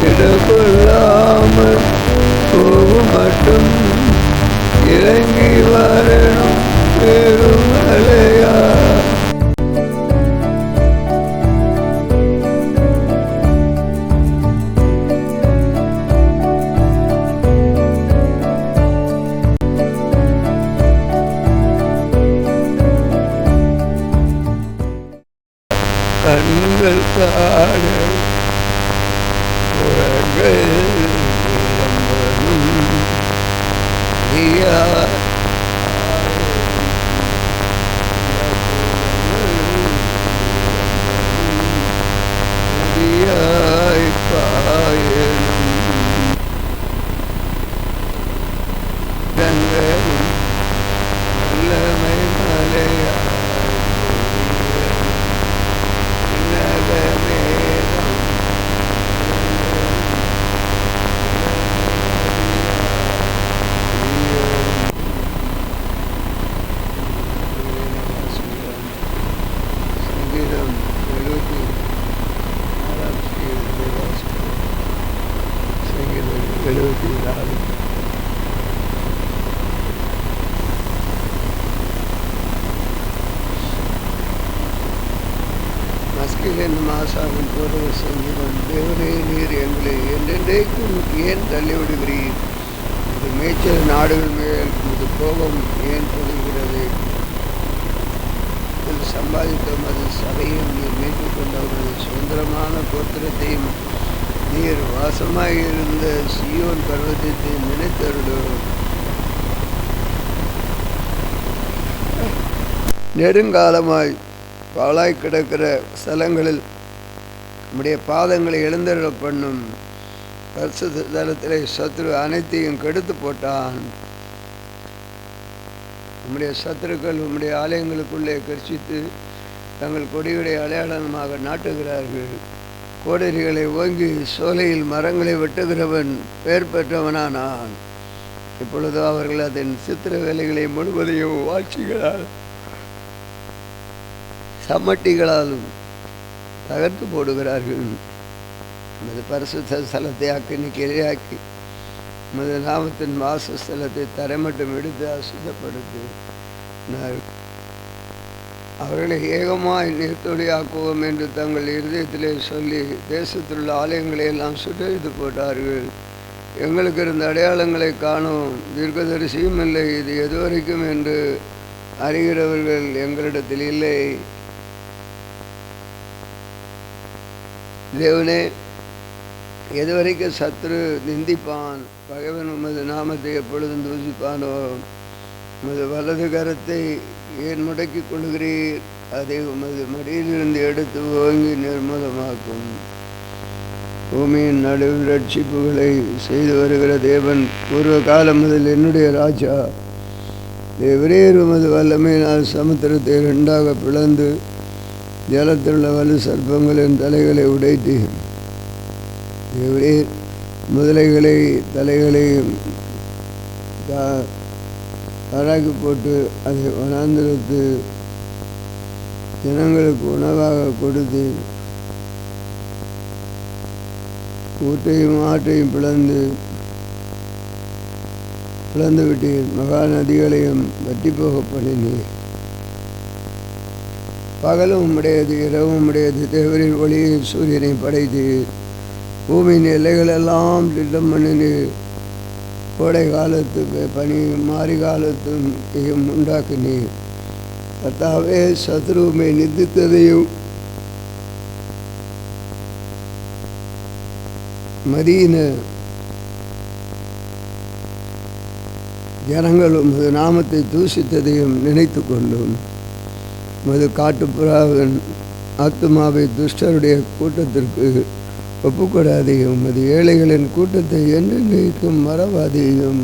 இடப்பொல்லாமல் போகும் மட்டும் இறங்கி வரணும் பெரும் அலையா. கண்கள் காண உறங்கள் நல்லமை மலையா மஸ்கிலின் மாசாவின் போதக சங்கீதம். தேவனே, நீர் எங்களை என்றென்றைக்கும் ஏன் தள்ளிவிடுகிறீர்? இது மேய்ச்சல் நாடுகள் மேல் இது கோபம் ஏன் பொழிகிறது? இதில் சம்பாதித்த அது சபையும் நீர் மீட்டுக் கொண்டவர்கள் சுதந்திரமான கோத்திரத்தையும் நீர் வாசமாயிருந்த சியோன் பர்வதத்தை நினைத்தருளும். நெடுங்காலமாய் பாழாய் கிடக்கிற ஸ்தலங்களில் நம்முடைய பாதங்களை எழுந்தருள பண்ணும். பரிசுத்த தலத்திலே சத்ரு அனைத்தையும் கெடுத்து போட்டான். நம்முடைய சத்துருக்கள் நம்முடைய ஆலயங்களுக்குள்ளே கர்ச்சித்து தங்கள் கொடிகளை அடையாளமாக நாட்டுகிறார்கள். கோடரிகளை ஓங்கி சோலையில் மரங்களை வெட்டுகிறவன் பெயர் பெற்றவனானான். இப்பொழுது அவர்கள் அதன் சித்திர வேலைகளை முழுவதையும் வாட்சிகளால் சம்மட்டிகளாலும் தகர்த்து போடுகிறார்கள். நமது பரிசுத்த ஸ்தலத்தை அக்கினிக்கு இரையாக்கி நமது நாமத்தின் வாசஸ்தலத்தை தரைமட்டம் எடுத்து அசுத்தப்படுத்தி அவர்களை ஏகமாய் நீர்த்தொழியாக்குவோம் என்று தங்கள் இருதயத்திலே சொல்லி தேசத்திலுள்ள ஆலயங்களை எல்லாம் சுட்டரித்து போட்டார்கள். எங்களுக்கு இருந்த அடையாளங்களை காணும் தீர்க்கதரிசியும் இல்லை, இது எதுவரைக்கும் என்று அறிகிறவர்கள் எங்களிடத்தில் இல்லை. தேவனே, எதுவரைக்கும் சத்ரு நிந்திப்பான்? பகைவன் உமது நாமத்தை எப்பொழுதும் தூசிப்பானோ? உமது வலது கரத்தை ஏன் முடக்கிக் கொள்கிறீர்? அதை உமது மடியிலிருந்து எடுத்து ஓங்கி நிர்மூலமாக்கும். பூமியின் நடுவில் ரட்சிப்புகளை செய்து வருகிற தேவன், பூர்வ காலம் முதல் என்னுடைய ராஜா, தேவரீர் உமது வல்லமையினால் சமுத்திரத்தை இரண்டாக பிளந்து ஜலத்திலுள்ள வலு சர்ப்பங்களின் தலைகளை உடைத்து தேவரீர் முதலைகளை தலைகளையும் தாராக்கி போட்டு அதை வனாந்திரத்து ஜனங்களுக்கு உணவாக கொடுத்து ஊட்டையும் ஆட்டையும் பிளந்து விட்டீர். மகா நதிகளையும் வற்றி போக பண்ணினீர். பகலும் உம்முடையது, இரவும் உம்முடையது. தேவரின் ஒளியை சூரியனை படைத்தீர். பூமியின் எல்லைகளெல்லாம் திட்டம் பண்ணினீர். கோடை காலத்துக்கு பனியும் மாறி காலத்தையும் உண்டாக்கினீர். கர்த்தாவே, சத்ருவை நிந்தித்ததையும் மதீன ஜனங்கள் உமது நாமத்தை தூஷித்ததையும் நினைத்து கொண்டும் உமது காட்டுப்புறாவின் ஆத்துமாவை துஷ்டருடைய கூட்டத்திற்கு ஒப்புக்கொடாதையும் உமது ஏழைகளின் கூட்டத்தை என்றென்றைக்கும் மறவாதையும்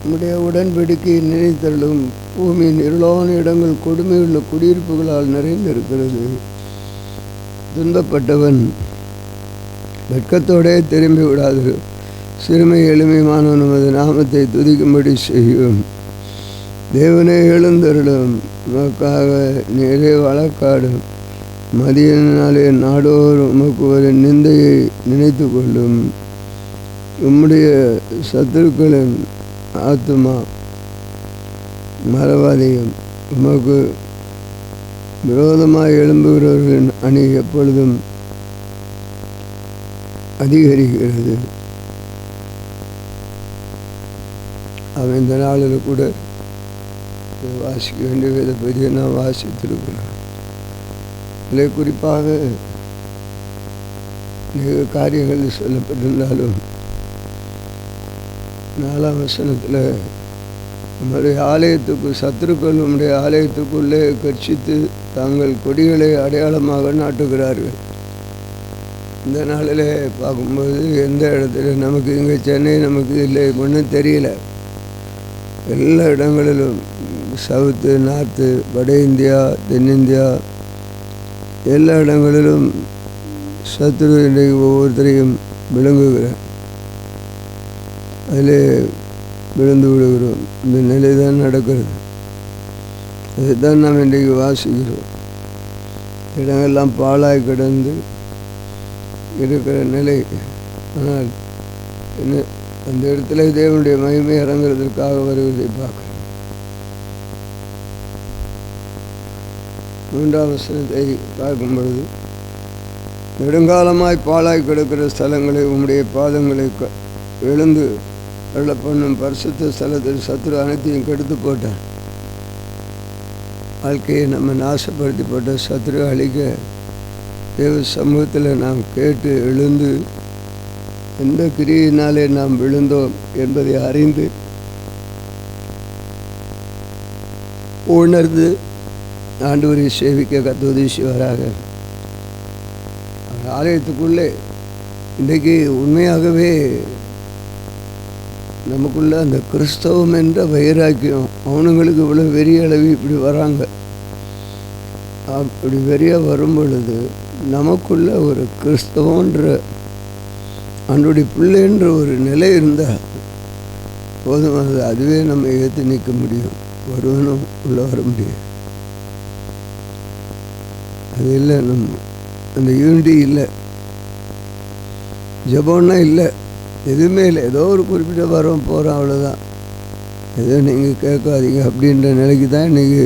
உம்முடைய உடன்படிக்கையை நினைத்தருளும். பூமியின் இருளான இடங்கள் கொடுமையுள்ள குடியிருப்புகளால் நிறைந்திருக்கிறது. துன்பப்பட்டவன் வெட்கத்தோடே திரும்பி விடாது. சிறுமை எளிமையான நமது நாமத்தை துதிக்கும்படி செய்யும். தேவனே, எழுந்தருளும். உமக்காக நீரே வழக்காடும். மதியினாலே நாடோறும் உமக்கு ஒரு நிந்தையை நினைத்து கொள்ளும். உம்முடைய சத்துருக்களின் ஆத்துமா மறவாதையும். உமக்கு விரோதமாக எழும்புகிறவர்களின் அணி எப்பொழுதும் அதிகரிக்கிறது. அவன் இந்த நாளில் கூட வாசிக்க வேண்டிய வேத பகுதியை நான் வாசித்திருக்கிறேன். இதில் குறிப்பாக நிறைய காரியங்கள் சொல்லப்பட்டிருந்தாலும் 4ஆம் வசனத்தில் நம்முடைய ஆலயத்துக்கு சத்துருக்கள் நம்முடைய ஆலயத்துக்குள்ளே கர்ச்சித்து தாங்கள் கொடிகளை அடையாளமாக நாட்டுகிறார்கள். இந்த நாளில் பார்க்கும்போது எந்த இடத்துல நமக்கு இங்கே சென்னை நமக்கு இல்லை ஒன்றும் தெரியல. எல்லா இடங்களிலும் சவுத்து நார்த்து வட இந்தியா தென்னிந்தியா எல்லா இடங்களிலும் சத்துரு இன்றைக்கு ஒவ்வொருத்தரையும் விளங்குகிறேன். அதில் விழுந்து விடுகிறோம். இந்த நிலை தான் நடக்கிறது. அதைத்தான் நாம் இன்றைக்கு வாசிக்கிறோம். இடங்கள்லாம் பாழாய் கிடந்து இருக்கிற நிலை. ஆனால் என்ன அந்த இடத்துல தேவனுடைய மகிமை இறங்குறதற்காக வருவதை பார்க்கிறோம். 3ஆம் வசனத்தை பார்க்கும் பொழுது நெடுங்காலமாய் பாழாய் கிடக்கிற ஸ்தலங்களை உம்முடைய பாதங்களை எழுந்து வெள்ள பண்ணும் பரிசுத்த ஸ்தலத்தில் சத்துரு அனைத்தையும் கெடுத்து போட்டான். வாழ்க்கையை நம்ம நாசப்படுத்தி போட்ட சத்துரு அழிக்க தேவ சமூகத்தில் நாம் கேட்டு எழுந்து எந்த கிரியினாலே நாம் விழுந்தோம் என்பதை அறிந்து உணர்ந்து ஆண்டவரை சேவிக்க கர்த்தருதேசிவராக. ஆலயத்துக்குள்ளே இன்றைக்கு உண்மையாகவே நமக்குள்ள அந்த கிறிஸ்தவம் என்ற வைராக்கியம் அவனுங்களுக்கு இவ்வளோ வெறிய அளவு இப்படி வராங்க. அப்படி வெறிய வரும் பொழுது நமக்குள்ள ஒரு கிறிஸ்தவன்ற அவனுடைய பிள்ளைன்ற ஒரு நிலை இருந்தால் போதுமானது. அதுவே நம்ம ஏற்று நிற்க முடியும். ஒருவனும் உள்ளே வர முடியாது. அது இல்லை. நம்ம அந்த யூனிட்டி இல்லை. ஜபம்னா இல்லை, எதுவுமே இல்லை. ஏதோ ஒரு குறிப்பிட்ட வரோம் போகிறோம், அவ்வளோதான். ஏதோ நீங்கள் கேட்காதீங்க அப்படின்ற நிலைக்கு தான் இன்றைக்கி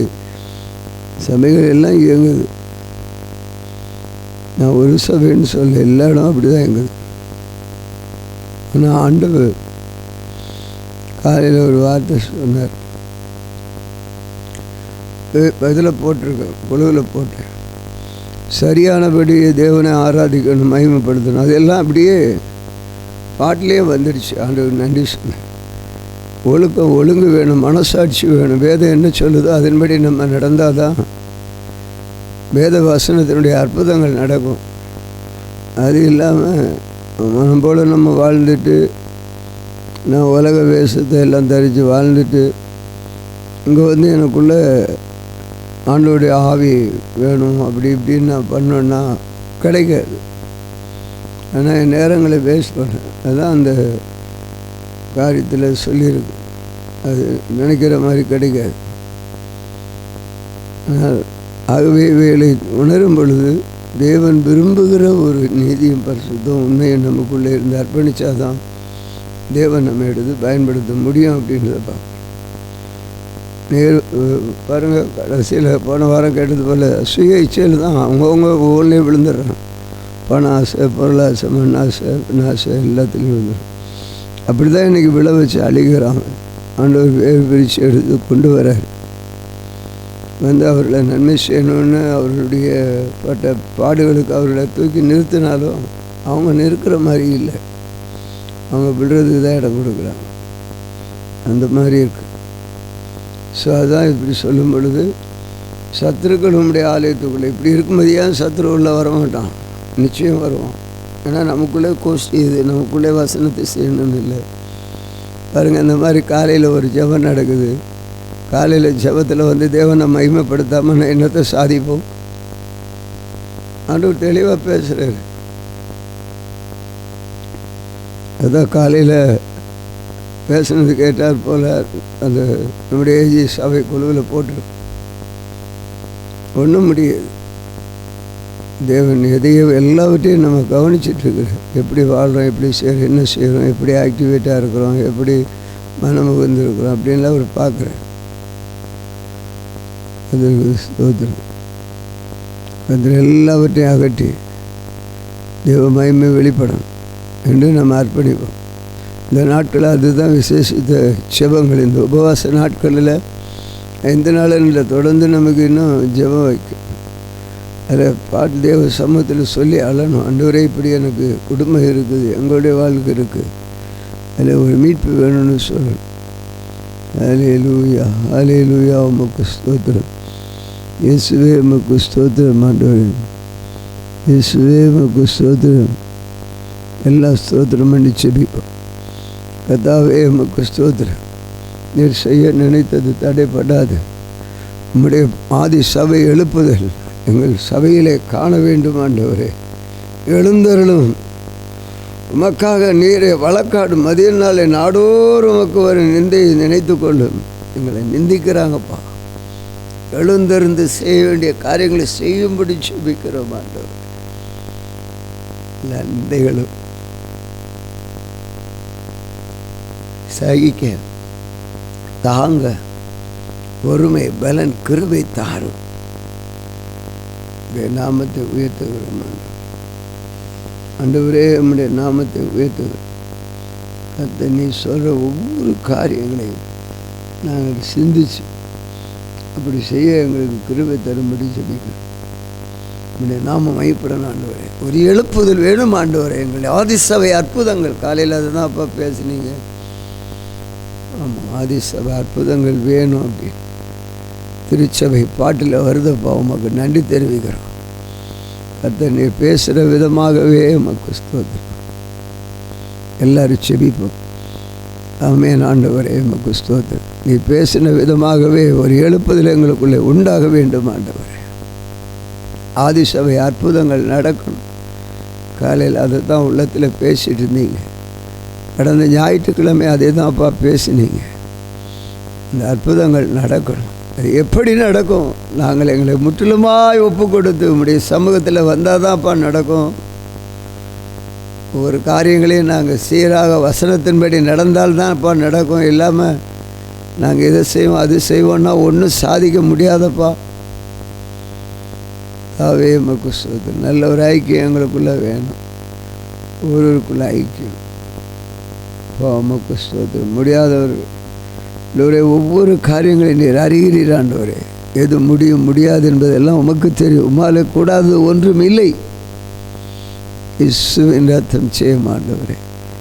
சபைகள் எல்லாம் இயங்குது. நான் ஒரு சபைன்னு சொல்ல, எல்லா இடம் அப்படி தான் இயங்குது. ஆனால் ஆண்டவர் காலையில் ஒரு வார்த்தை சொன்னார். இதில் போட்டிருக்கேன், குழுவில் போட்டேன். சரியானபடி தேவனை ஆராதிக்கணும், மகிமைப்படுத்தணும். அதெல்லாம் அப்படியே பாட்டிலே வந்துடுச்சு. ஆண்டவர் நன்றி சொன்னேன். ஒழுக்கம் ஒழுங்கு வேணும், மனசாட்சி வேணும். வேதம் என்ன சொல்லுதோ அதன்படி நம்ம நடந்தால் தான் வேத வசனத்தினுடைய அற்புதங்கள் நடக்கும். அது இல்லாமல் மனம் போல் நம்ம வாழ்ந்துட்டு நான் உலக வேஷத்தை எல்லாம் தரித்து வாழ்ந்துட்டு இங்கே வந்து எனக்குள்ளே ஆண்டவருடைய ஆவி வேணும் அப்படி இப்படின்னு நான் பண்ணோன்னா கிடைக்காது. ஆனால் என் நேரங்களை வேஸ்ட் பண்ணேன். அதுதான் அந்த காரியத்தில் சொல்லியிருக்கு. அது நினைக்கிற மாதிரி கிடைக்காது. ஆனால் ஆகவே இவைகளை உணரும் பொழுது தேவன் விரும்புகிற ஒரு நீதியும் பரிசுத்தம் உண்மையை நமக்குள்ளே இருந்து அர்ப்பணித்தாதான் தேவன் நம்ம எடுத்து பயன்படுத்த முடியும் அப்படின்றத பார்ப்போம். பாருங்கள், கடைசியில் போன வாரம் கேட்டது போல் சுய இச்சையில் தான் அவங்கவுங்க ஒவ்வொன்றே விழுந்துடுறாங்க. பண ஆசை, பொருளாசை, மண்ணாசை, பின்னாசை எல்லாத்துலேயும் விழுந்துடும். அப்படி தான் இன்றைக்கி விழ வச்சு அழிகிறாங்க. ஆண்டவர் வேறு பிரித்து எடுத்து கொண்டு வரார். வந்து அவர்களை நன்மை செய்யணும்னு அவர்களுடைய பட்ட பாடுகளுக்கு அவர்களை தூக்கி நிறுத்தினாலும் அவங்க நிற்கிற மாதிரி இல்லை. அவங்க விடுறதுக்கு தான் இடம் கொடுக்குறாங்க. அந்த மாதிரி இருக்குது. ஸோ அதுதான் இப்படி சொல்லும் பொழுது சத்துருக்கள் உம்முடைய ஆலயத்துக்குள்ளே இப்படி இருக்கும்போது ஏன் சத்துரு உள்ள வரமாட்டான்? நிச்சயம் வருவான். ஏன்னா நமக்குள்ளே கோஷ்டி இது, நமக்குள்ளே வசனத்தை செய்யணும்னு இல்லை. பாருங்கள், இந்த மாதிரி காலையில் ஒரு ஜெபம் நடக்குது. காலையில் ஜெபத்தில் வந்து தேவனை மகிமைப்படுத்தாமல் நான் என்னத்தை சாதிப்போம்? ஆண்டவர் தெளிவாக பேசுகிறாரு. அதான் காலையில் பேசுனது கேட்டார் போல் அந்த நம்முடைய ஏஜி சபை குழுவில் போட்டு ஒன்றும் முடியாது. தேவன் எதையும் எல்லாவற்றையும் நம்ம கவனிச்சிட்ருக்குறோம். எப்படி வாழ்கிறோம், எப்படி செய்கிறோம், என்ன செய்கிறோம், எப்படி ஆக்டிவேட்டாக இருக்கிறோம், எப்படி மனமுகந்திருக்கிறோம் அப்படின்லாம் அவர் பார்க்குறேன். அது ஸ்தோத்திரம். அதில் எல்லாவற்றையும் அகற்றி தேவ மகிமை வெளிப்படும் என்று நம்ம அர்ப்பணிப்போம். இந்த நாட்களில் அதுதான் விசேஷித்த ஜெபங்கள். இந்த உபவாச நாட்களில் 5 நாளில் தொடர்ந்து நமக்கு இன்னும் ஜெபம் வைக்கும். அதில் பாட்டு தேவ சமூகத்தில் சொல்லி அழணும். ஆண்டவரே, இப்படி எனக்கு குடும்பம் இருக்குது, எங்களுடைய வாழ்க்கை இருக்குது, அதில் ஒரு மீட்பு வேணும்னு சொல்லணும். ஹல்லேலூயா, ஹல்லேலூயா, உமக்கு ஸ்தோத்திரம். இயேசுவே உமக்கு ஸ்தோத்திரம். ஆண்டவரே இயேசுவே உமக்கு ஸ்தோத்திரம். எல்லா ஸ்தோத்திரம் பண்ணி செபிப்போம். கர்த்தாவே உமக்கு ஸ்தோத்திரம். நீர் செய்ய நினைத்தது தடைப்படாது. உம்முடைய ஆதி சபை எழுப்புதல் எங்கள் சபையிலே காண வேண்டும். ஆண்டவரே, எழுந்தருளும். உமக்காக நீரை வழக்காடும் மதிய நாளை நாடோறும் உமக்கு வரும் நிந்தையை நினைத்து கொள்ளும். எங்களை நிந்திக்கிறாங்கப்பா. எழுந்திருந்து செய்ய வேண்டிய காரியங்களை செய்யும்படி செபிக்கிறோம். ஆண்டவர் நிந்தைகளும் சகிக்க தாங்க பொறுமை பலன் கிருபை தாரும். நாமத்தை உயர்த்துகிறோம். ஆண்டவரே, நம்முடைய நாமத்தை உயர்த்துகிறோம். கர்த்தர் நீ சொல்கிற ஒவ்வொரு காரியங்களையும் நாங்கள் சிந்திச்சு அப்படி செய்ய எங்களுக்கு கிருபை தரும்படி ஜெபிக்கிறோம். நம்முடைய நாமம் மையப்படணும். ஆண்டவரே, ஒரு எழுப்புதல் வேணும். ஆண்டவரே, எங்களுடைய ஆதிசபை அற்புதங்கள் காலையில் அதை தான் அப்பா பேசுனீங்க. ஆமாம், ஆதிசபை அற்புதங்கள் வேணும் அப்படின்னு திருச்சபை பாட்டில் வருதப்பா. உமக்கு நன்றி தெரிவிக்கிறோம். கர்த்தர் நீ பேசுகிற விதமாகவே உமக்கு ஸ்தோத்திரம். எல்லாரும் செபிப்போம். ஆமென். ஆண்டவரே உமக்கு ஸ்தோத்திரம். நீ பேசின விதமாகவே ஒரு எழுப்புதல் எங்களுக்குள்ளே உண்டாக வேண்டும். ஆண்டவரே, ஆதிசபை அற்புதங்கள் நடக்கணும். காலையில் அதை தான் உள்ளத்தில் பேசிகிட்டு இருந்தீங்க. கடந்த ஞாயிற்றுக்கிழமை அதே தான் அப்பா பேசினீங்க. இந்த அற்புதங்கள் நடக்கணும். அது எப்படி நடக்கும்? நாங்கள் எங்களை முற்றிலுமாய் ஒப்பு கொடுத்து உம்முடைய சமூகத்தில் வந்தால் தான்ப்பா நடக்கும். ஒவ்வொரு காரியங்களையும் நாங்கள் சீராக வசனத்தின்படி நடந்தால்தான்ப்பா நடக்கும். இல்லாமல் நாங்கள் இதை செய்வோம் அது செய்வோன்னா ஒன்றும் சாதிக்க முடியாதப்பா. தாவே உமக்கு ஸ்தோத்திரம். நல்ல ஒரு ஐக்கியம் எங்களுக்குள்ளே வேணும். ஒவ்வொருக்குள்ள ஐக்கியம் உமக்கு ஸ்தோத்திரம். முடியாதவர்கள் ஒவ்வொரு காரியங்களையும் நீர் அறிகிறீர். ஆண்டவரே, எது முடியும் முடியாது என்பதெல்லாம் உமக்கு தெரியும். உம்மாலே கூடாதது ஒன்றும் இல்லை. இயேசுவின் ரத்தம் செய்யும். ஆண்டவரே,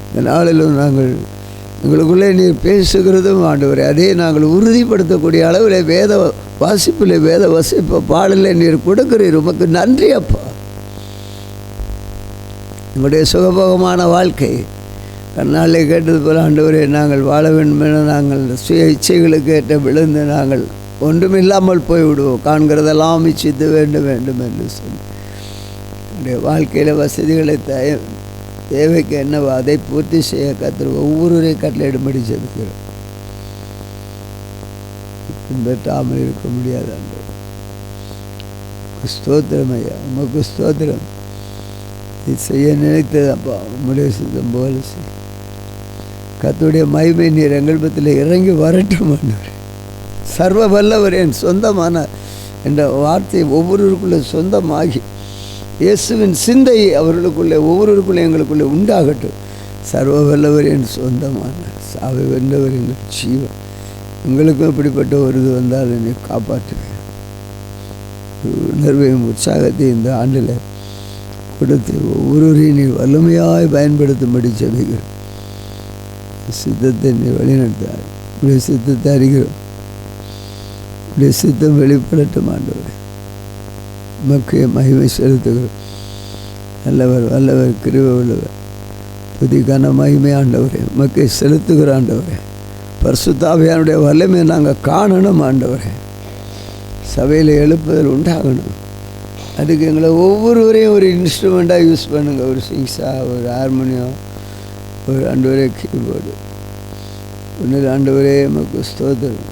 இந்த நாளிலும் நாங்கள் எங்களுக்குள்ளே நீர் பேசுகிறதும் ஆண்டவரே, அதே நாங்கள் உறுதிப்படுத்தக்கூடிய அளவில் வேத வாசிப்பில் வேத வசிப்ப பாடலில் நீர் கொடுக்கிறீர். உமக்கு நன்றி அப்பா. எங்களுடைய சுகபோகமான வாழ்க்கை கண்ணாலே கேட்டது போல ஆண்டவரே, நாங்கள் வாழ வேண்டும் என நாங்கள் சுய இச்சைகளுக்கு ஏற்ற விழுந்து நாங்கள் ஒன்றுமில்லாமல் போய்விடுவோம். காண்கிறதெல்லாம் இச்சித்து வேண்டும் வேண்டும் என்று சொல்லி என்னுடைய வாழ்க்கையில் வசதிகளை தேவைக்கு என்னவோ அதை பூர்த்தி செய்ய கர்த்தர் ஒவ்வொருவரையும் கட்டளையிடும்படி செலுத்துகிறோம். பின்பற்றாமல் இருக்க முடியாது. ஆண்டவரே, ஸ்தோத்திரம் ஐயா, உமக்கு ஸ்தோத்திரம். இது செய்ய நினைத்தது அப்பா உம்முடைய சித்தம் போல செய். கர்த்தருடைய மகிமை நீர் எங்கள் பத்தில் இறங்கி வரட்டும். ஆண்டவரே, சர்வ வல்லவர் என் சொந்தமான என்ற வார்த்தை ஒவ்வொருவருக்குள்ளே சொந்தமாகி இயேசுவின் சிந்தை அவர்களுக்குள்ளே ஒவ்வொருவருக்குள்ளே எங்களுக்குள்ளே உண்டாகட்டும். சர்வ வல்லவர் என் சொந்தமான சாவை வென்றவர் எங்கள் ஜீவன். எங்களுக்கும் இப்படிப்பட்ட ஒரு இது வந்தால் என்னை காப்பாற்றுவேன். உணர்வையும் உற்சாகத்தையும் இந்த ஆண்டில் கொடுத்து ஒவ்வொருவரையும் நீ வல்லமையாய் பயன்படுத்தும்படி ஜெபிக்கிறோம். சித்தத்தை நீ வழிநடத்தார். இப்படி சித்தத்தை அறிகிறோம். இப்படி சித்தம் வெளிப்படட்டும். ஆண்டவரே, மக்கிய மகிமை செலுத்துகிறோம். நல்லவர் வல்லவர் கிருபை உள்ளவர் புதி கன மகிமை ஆண்டவரே மக்கிய செலுத்துகிற ஆண்டவரே, பரிசுத்த ஆவியானுடைய வல்லமை நாங்கள் காணணும். ஆண்டவரே, சபையில் எழுப்புதல் உண்டாகணும். அதுக்கு எங்களை ஒவ்வொருவரையும் ஒரு இன்ஸ்ட்ருமெண்ட்டாக யூஸ் பண்ணுங்கள். ஒரு சிங்ஸா, ஒரு ஹார்மோனியம், ஒரு ஆண்டவரே கீபோர்டு, ஒன்றில் ஆண்டவரே நமக்கு ஸ்தோத்திரம்.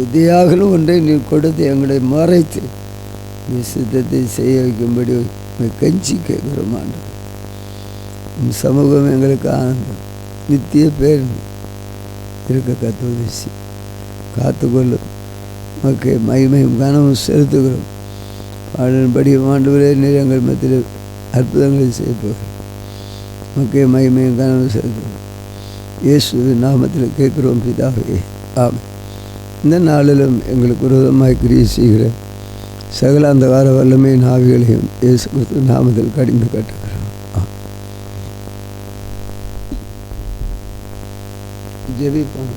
எதையாகலும் ஒன்றை நீ கொடுத்து எங்களை மறைத்து சித்தத்தை செய்ய வைக்கும்படி கஞ்சி கேட்குறோம் ஆண்டவர். உம் சமூகம் எங்களுக்கு ஆனந்தம், நித்திய பேர் இருக்க கத்துவதிசி காத்துக்கொள்ளும். மக்கள் மகிமையும் கனமும் செலுத்துகிறோம். பாடன்படி ஆண்டவரே நீர் எங்கள் மத்தியில் அற்புதங்களை செய்யப்போகிறோம். மக்கள் மகிமையும் கனமும் செலுத்துகிறோம். இயேசுவின் நாமத்தில் கேட்குறோம் பிதாவே, ஆமென். இந்த நாளிலும் எங்களுக்கு விரோதமாய் கிரியை செய்கிற சகல அந்தகார வல்லமையின் ஆவிகளையும் இயேசு கிறிஸ்து நாமத்தில் கடிந்து கட்டுகிறோம். ஜெபிப்போம்.